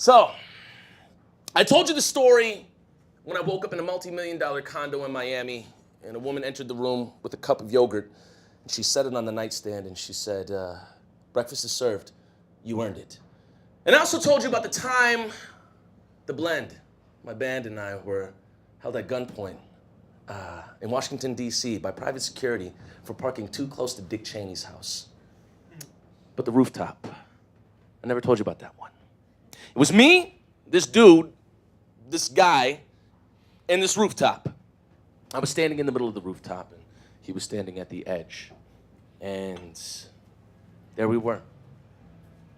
So, I told you the story when I woke up in a multi-million-dollar condo in Miami, and a woman entered the room with a cup of yogurt, and she set it on the nightstand, and she said, breakfast is served, you earned it. And I also told you about the time the Blend, my band and I were held at gunpoint in Washington, D.C. by private security for parking too close to Dick Cheney's house. But the Rooftop, I never told you about that one. It was me, this dude, this guy, and this rooftop. I was standing in the middle of the rooftop, and he was standing at the edge. And there we were.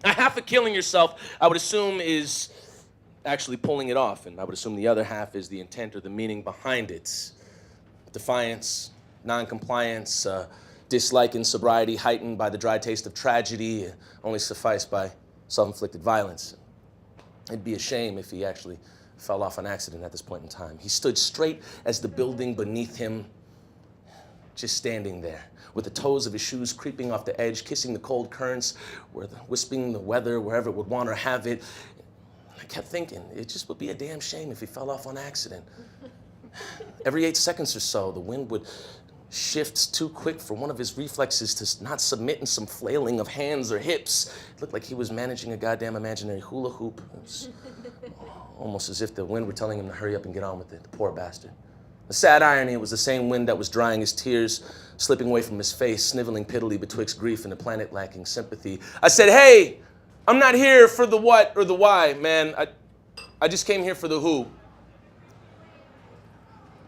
Half of killing yourself, I would assume, is actually pulling it off, and I would assume the other half is the intent or the meaning behind it. Defiance, non-compliance, dislike in sobriety heightened by the dry taste of tragedy, only sufficed by self-inflicted violence. It'd be a shame if he actually fell off on accident at this point in time. He stood straight as the building beneath him, just standing there, with the toes of his shoes creeping off the edge, kissing the cold currents, wisping the weather wherever it would want or have it. I kept thinking, it just would be a damn shame if he fell off on accident. Every 8 seconds or so, the wind would shift too quick for one of his reflexes to not submit in some flailing of hands or hips. It looked like he was managing a goddamn imaginary hula hoop. It was almost as if the wind were telling him to hurry up and get on with it, the poor bastard. The sad irony, it was the same wind that was drying his tears, slipping away from his face, sniveling pittily betwixt grief and a planet lacking sympathy. I said, hey, I'm not here for the what or the why, man. I just came here for the who.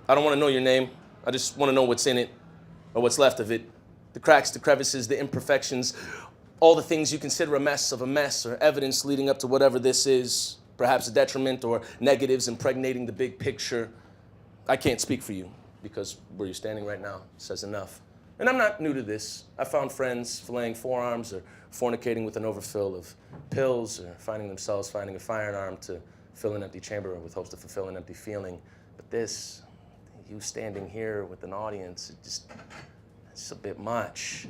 I don't want to know your name. I just want to know what's in it, or what's left of it. The cracks, the crevices, the imperfections, all the things you consider a mess of a mess, or evidence leading up to whatever this is, perhaps a detriment or negatives impregnating the big picture. I can't speak for you, because where you're standing right now says enough. And I'm not new to this. I found friends filleting forearms or fornicating with an overfill of pills, or finding themselves finding a firearm to fill an empty chamber with hopes to fulfill an empty feeling. But this, you standing here with an audience, it's a bit much.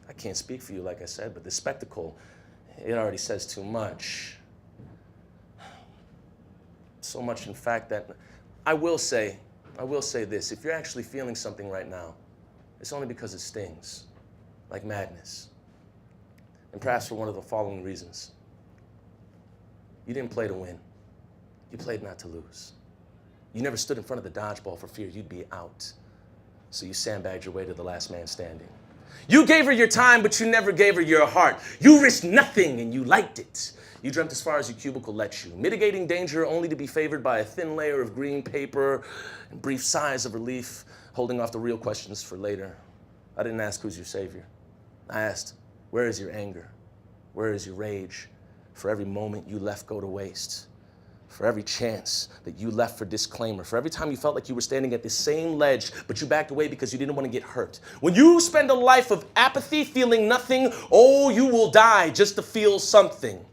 I can't speak for you, like I said, but the spectacle, it already says too much. So much, in fact, that I will say this, if you're actually feeling something right now, it's only because it stings, like madness. And perhaps for one of the following reasons. You didn't play to win. You played not to lose. You never stood in front of the dodgeball for fear you'd be out. So you sandbagged your way to the last man standing. You gave her your time, but you never gave her your heart. You risked nothing and you liked it. You dreamt as far as your cubicle let you, mitigating danger only to be favored by a thin layer of green paper and brief sighs of relief, holding off the real questions for later. I didn't ask who's your savior. I asked, where is your anger? Where is your rage? For every moment you left go to waste. For every chance that you left for disclaimer, for every time you felt like you were standing at the same ledge, but you backed away because you didn't want to get hurt. When you spend a life of apathy, feeling nothing, oh, you will die just to feel something.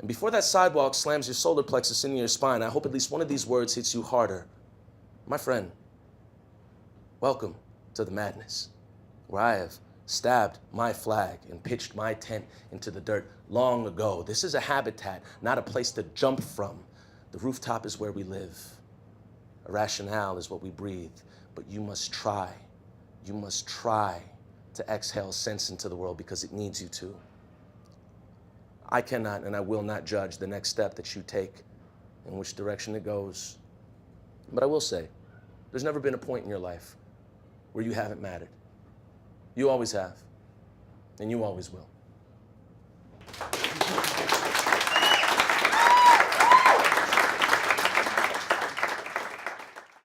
And before that sidewalk slams your solar plexus into your spine, I hope at least one of these words hits you harder. My friend, welcome to the madness, where I have stabbed my flag and pitched my tent into the dirt long ago. This is a habitat, not a place to jump from. The rooftop is where we live. A rationale is what we breathe. But you must try to exhale sense into the world because it needs you to. I cannot and I will not judge the next step that you take, in which direction it goes. But I will say, there's never been a point in your life where you haven't mattered. You always have, and you always will.